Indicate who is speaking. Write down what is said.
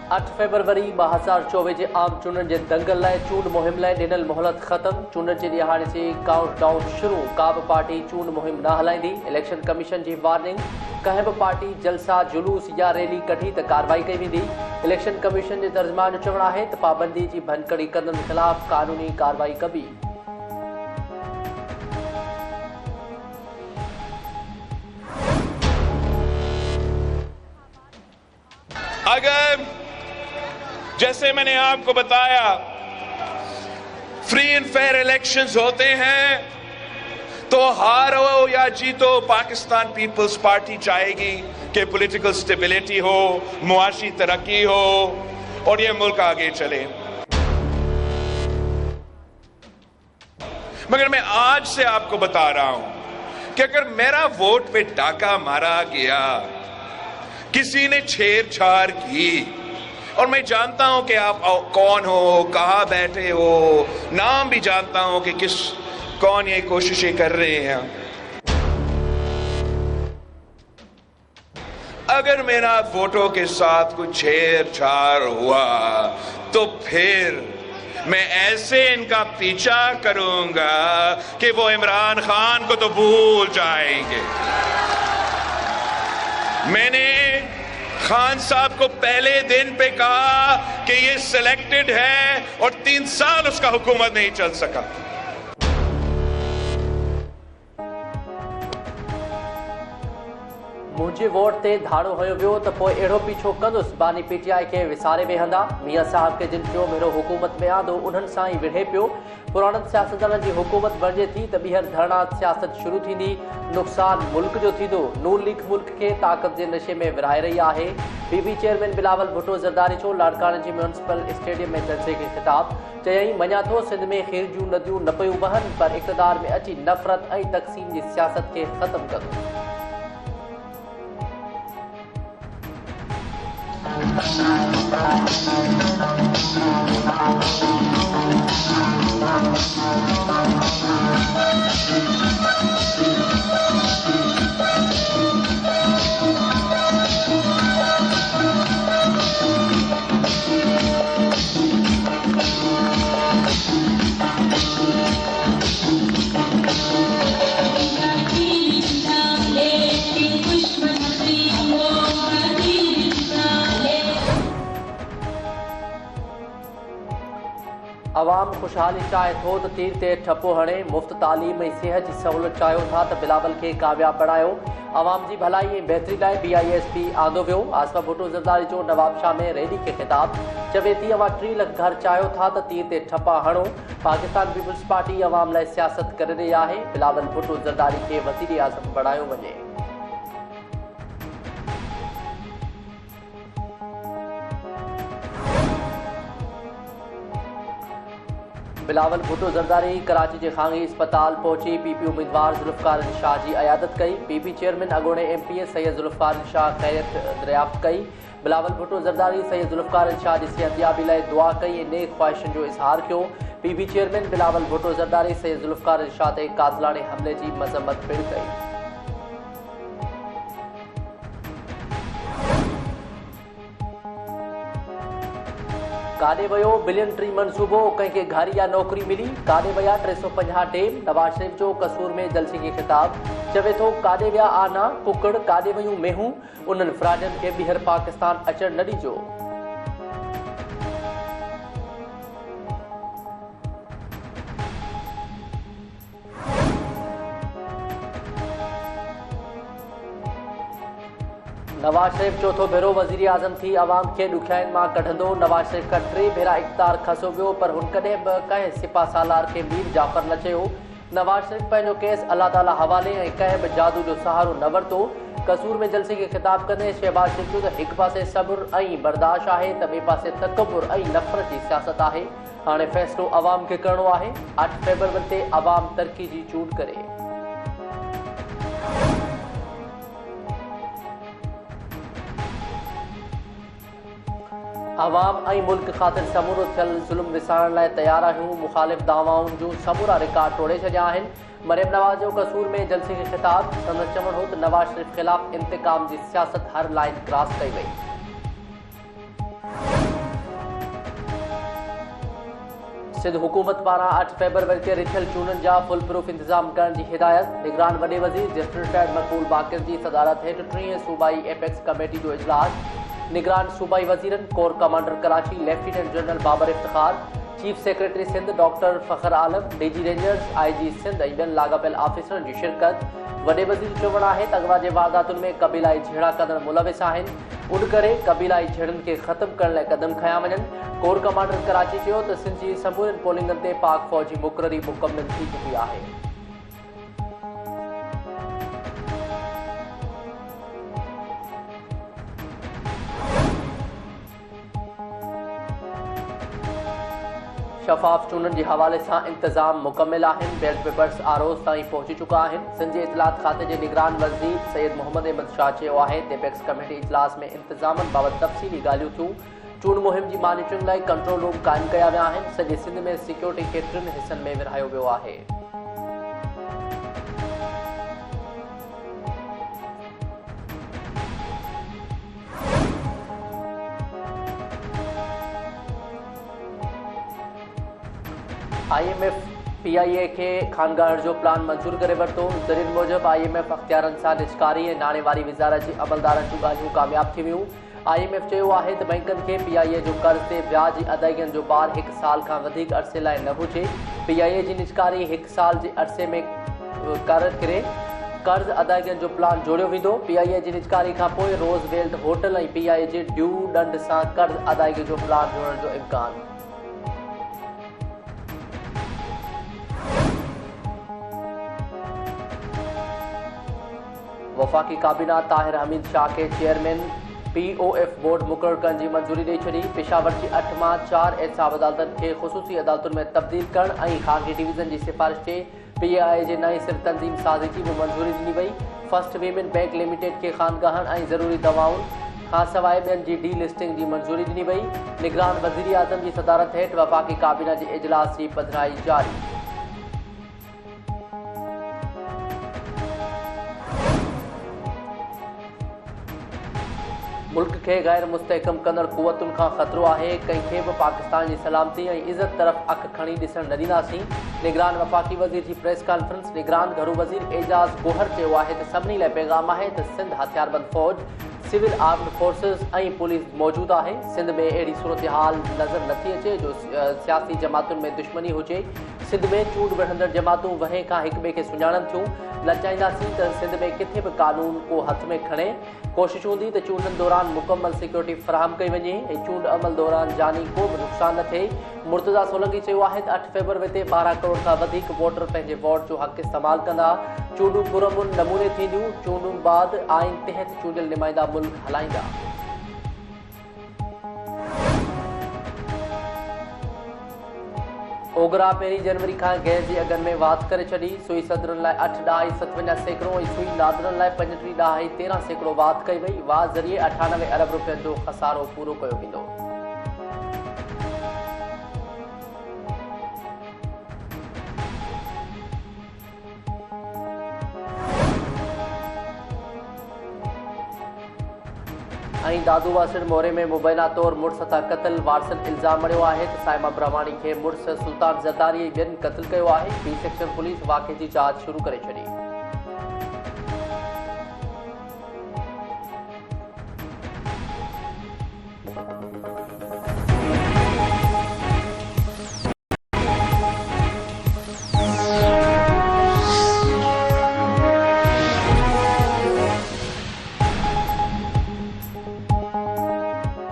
Speaker 1: 8 फरवरी 2024 जे आम चूंडनि जे दंगल लाइ चूंड मुहिम लाइ ॾिनल मोहलत ख़त्म। चूंडनि जे ॾियारे जे काउंटडाउन शुरू। का बि पार्टी चूंड मुहिम न हलाईंदी। इलेक्शन कमीशन जी वार्निंग। कंहिं बि पार्टी जलसा जुलूस या रैली कढी त कार्रवाई कई वेंदी। इलेक्शन कमीशन जे तर्जुमान जो चवणु आहे त पाबंदी जी भनकड़ी कंदड़नि ख़िलाफ़ कानूनी कार्रवाई कबी।
Speaker 2: अगर जैसे मैंने आपको बताया फ्री एंड फेयर इलेक्शंस होते हैं तो हारो या जीतो पाकिस्तान पीपल्स पार्टी चाहेगी कि पॉलिटिकल स्टेबिलिटी हो, मुआशी तरक्की हो और ये मुल्क आगे चले। मगर मैं आज से आपको बता रहा हूं कि अगर मेरा वोट पे डाका मारा गया, किसी ने छेड़छाड़ की, और मैं जानता हूं कि आप कौन हो, कहां बैठे हो, नाम भी जानता हूं कि कौन ये कोशिशें कर रहे हैं। अगर मेरा वोटों के साथ कुछ छेड़छाड़ हुआ तो फिर मैं ऐसे इनका पीछा करूंगा कि वो इमरान खान को तो भूल जाएंगे। मैंने खान साहब को पहले दिन पे कहा कि ये सिलेक्टेड है और 3 साल उसका हुकूमत नहीं चल सका।
Speaker 1: मुझे वोट ते धाड़ो हयो वियो त पोइ अहिड़ो पीछो कंदुसि। बानी पीटीआई खे विसारे वेहंदा। मियां साहब खे जिन चयो मेरो हुकूमत में आंदो उन्हनि सां ई विढ़े पियो। पुराणनि सियासतदाननि जी हुकूमत बणिजे थी त ॿीहर धरना सियासत शुरू थींदी। नुक़सान मुल्क जो थींदो। नून लीग मुल्क खे ताक़त जे नशे में विरहाए रही आहे। पीबी चेयरमैन बिलावल भुट्टो ज़रदारी चयो लाड़काने जी म्यूनिसिपल स्टेडियम में जलसे खे ख़िताब। चयईं मञा थो सिंध में खीर जूं नदियूं न पियूं वहनि पर इक़्तिदार में अची नफ़रत ऐं तक़सीम जी सियासत खे ख़त्म कंदो। अवाम खुशहाली चाहे थो त तीर ते ठपो हणे। मुफ़्त तालीम ऐं सिहत जी सहूलियत चाहियो था त बिलावल खे कामयाब बणायो। अवाम जी भलाई ऐं बहितरी लाइ BISP आंदो वियो। आसफा भुट्टो ज़रदारी जो नवाब शाह में रैली खे ख़िताब। चवे थी अवां 3 लख घर चाहियो था त तीर ते ठपा हणो। पाकिस्तान पीपल्स पार्टी अवाम लाइ सियासत करे रही आहे। बिलावल भुट्टो ज़रदारी खे वज़ीर आज़म बणायो वञे। बिलावल भुट्टो ज़रदारी कराची के खांगी अस्पताल पहुंची। PP उम्मीदवार ज़ुल्फ़िकार अली शाह की अयादत कई। PP चेयरमैन अगोणे MP सैयद ज़ुल्फ़िकार अली शाह खैरियत दरियाफ़्त कई। बिलावल भुट्टो ज़रदारी सैयद ज़ुल्फ़िकार अली शाह की सेहतयाबी लाइ दुआ कई ऐं नेक ख़्वाहिशुनि जो इज़हार कियो। PP चेयरमैन बिलावल भुट्टो ज़रदारी सैयद ज़ुल्फ़िकार अली शाह ते कातलाने हमले की मज़म्मत पिणु कई। काॾे वियो बिलियन ट्री मनसूबो, कंहिंखे घर या नौकरी मिली। काॾे विया 350 डेम। नवाज शरीफ जो कसूर में जलसे खे ख़िताब। चवे थो काॾे विया आना कुकड़, काॾे वियूं मेहूं। उन्हनि फ़राजनि खे ॿीहर पाकिस्तान अचणु न ॾिजो। नवाज शरीफ चौथो भेरो वज़ीर आज़म थी अवाम खे ॾुखियाईनि मां कढंदो। नवाज शरीफ खां 3 भेरा इक़्तिदार खसो वियो पर हुन कॾहिं बि कंहिं सिपा सालार खे मीर जाफ़र न चयो। नवाज शरीफ पंहिंजो केस अल्लाह ताला हवाले ऐं कंहिं बि जादू जो सहारो न वरितो। कसूर में जलसे खे ख़िताब कंदे शहबाज शरीफ चयो त हिकु पासे सब्र ऐं बर्दाश्त आहे त ॿिए पासे तकबुर ऐं नफ़रत जी सियासत आहे। हाणे फ़ैसिलो अवाम खे करणो आहे। 8 फरवरी ते अवाम तरक़ी जी चूंड करे। अवाम ऐं मुल्क ख़ातिर समूरो थियल ज़ुल्म विसारण लाइ तयार आहियूं। मुख़ालिफ़ दावाउनि जूं समूरा रिकॉर्ड तोड़े छॾिया आहिनि। मरियम नवाज़ जो कसूर में जलसे खे ख़िताब। संदसि चवणु हो त नवाज़ शरीफ ख़िलाफ़ इंतकाम जी सियासत हर लाइन क्रॉस कई वई। सिंध हुकूमत पारां 8 फरवरी ते रिथियल चूंडनि जा फुल प्रूफ इंतजाम करण जी हिदायत। निगरान वॾे वज़ीर जस्टिस रिटायर्ड मक़बूल बाक़िर जी सदारत हेठि 30 सूबाई एपेक्स कमेटी जो इजलास। निगरान सूबाई वज़ीरनि corps commander Karachi lieutenant general Babar Iftikhar, chief secretary Sindh doctor Fakhar Alam, DG rangers, IG Sindh ऐं ॿियनि लाॻापियल आफ़िसरनि जी शिरकत। वॾे वज़ीर जो चवणु आहे त अॻवा जे वारदातुनि में क़बीलाई झेड़ा कंदड़ मुलविस आहिनि, उन करे क़बीलाई झेड़नि खे ख़तमु करण लाइ क़दम खंया वञनि। कोर कमांडर कराची चयो त सिंध जी समूरनि पोलिंगनि ते पाक फ़ौज जी मुक़ररी मुकमल थी चुकी आहे। शफ़ाफ चूंडनि जे हवाले सां इंतज़ाम मुकमिल आहिनि। बैलेट पेपर्स आरोज़ ताईं पहुची चुका आहिनि। सिंध जे इतलात खाते जे निगरान वज़ीर सैयद मोहम्मद अहमद शाह चयो आहे त एपेक्स कमेटी इजलास में इंतज़ामनि बाबति तफ़सीली ॻाल्हियूं थियूं। चूंड मुहिम जी मॉनिटरिंग लाइ कंट्रोल रूम क़ाइमु कया विया आहिनि। सॼे सिंध में सिक्योरिटी खे 3 हिसनि में विरहायो वियो आहे। IMF PIA खे खानगार जो प्लान मंज़ूर करे वरितो। ज़रीर मूजिब IMF अख़्तियारनि सां निजकारी ऐं नाणे वारी वज़ारत जी अमलदारनि जूं ॻाल्हियूं कामयाब थी वियूं। IMF चयो आहे त बैंकनि खे PIA जो कर्ज़ ते ब्याज जी अदायगियुनि जो बार 1 साल खां वधीक अरसे लाइ न हुजे। PIA जी निजकारी 1 साल जे अरसे में करे कर्ज़ अदायगियुनि जो प्लान जोड़ियो वेंदो। PIA जी निजकारी खां पोइ रोज़वेल्ट होटल ऐं PIA जे ड्यू ॾंड सां कर्ज़ अदायगी जो प्लान जोड़ण जो इम्कान। वफ़ाक़ी काबीना ताहिर हमीद शाह के चेयरमैन POF बोर्ड मुक़रर करण जी मंज़ूरी ॾेई छॾी। पेशावर जी 8 मां 4 एहसाब अदालतनि खे ख़ुसूसी अदालतुनि में तब्दील करण ऐं ख़ानगी डिवीज़न जी सिफ़ारिश ते PAI जे नए सिर तंज़ीम साज़ी जी बि मंज़ूरी ॾिनी वई। फर्स्ट वीमेन बैंक लिमिटेड खे ख़ानगाहनि ऐं ज़रूरी दवाउनि खां सवाइ ॿियनि जी डी लिस्टिंग जी मंज़ूरी ॾिनी वई। निगरान वज़ीर आज़म जी सदारत हेठि वफ़ाक़ी काबीना जे इजलास जी पधिराई जारी। मुल्क खे गैर मुस्तहकम कंदड़ क़ुवतुनि खां ख़तरो आहे। कंहिंखे बि पाकिस्तान जी सलामती ऐं इज़त तरफ़ अखि खणी ॾिसण न ॾींदासीं। निगरान वफ़ाक़ी वज़ीर जी प्रेस कॉन्फ्रेंस। निगरान घरू वज़ीर एजाज़ गोहर चयो आहे त सभिनी लाइ पैगाम आहे त सिंध हथियारबंद फ़ौज, सिविल आर्म्ड फोर्सिस ऐं पुलिस मौजूदु आहे। सिंध में अहिड़ी सूरत हाल नज़र नथी अचे जो सियासी जमातुनि में दुश्मनी हुजे। सिंध में चूंड विढ़ंदड़ जमातूं वहे खां हिक ॿिए खे सुञाणनि थियूं। न चाहींदासीं त सिंध में किथे बि कानून को हथ में खणे। कोशिश हूंदी त चूंडनि दौरान मुकमल सिक्योरिटी फराहम कई वञे ऐं चूंड अमल दौरान जानी को बि नुक़सान न थिए। मुर्तज़ा सोलंकी चयो आहे त 8 फरवरी ते 12 करोड़ खां वधीक वोटर पंहिंजे वोट जो हक़ इस्तेमालु कंदा। चूंडूं पुरअमन नमूने थींदियूं। चूंडुनि बाद आइन तहत चूंडियल नुमाइंदा मुल्क हलाईंदा। ओगरा 1 जनवरी खां गैस जी अघनि में वाधि करे छॾी। सुई सदरनि लाइ 8.57% ऐं सुई नादरनि लाइ 35.13% वाधि कई वई। वाह ज़रिए 98 अरब रुपयनि जो ख़सारो पूरो कयो वेंदो। ऐं दादू वासिड़ मोरे में मुबैना तौर मुड़ुस सां क़तल वारसन इल्ज़ाम मणियो आहे त साइमा ब्रह्माणी खे मुड़ुस सुल्तान ज़रदारी ॿियनि क़तल कयो आहे। बी सेक्शन पुलिस वाक़े जी जांच शुरू करे छॾी।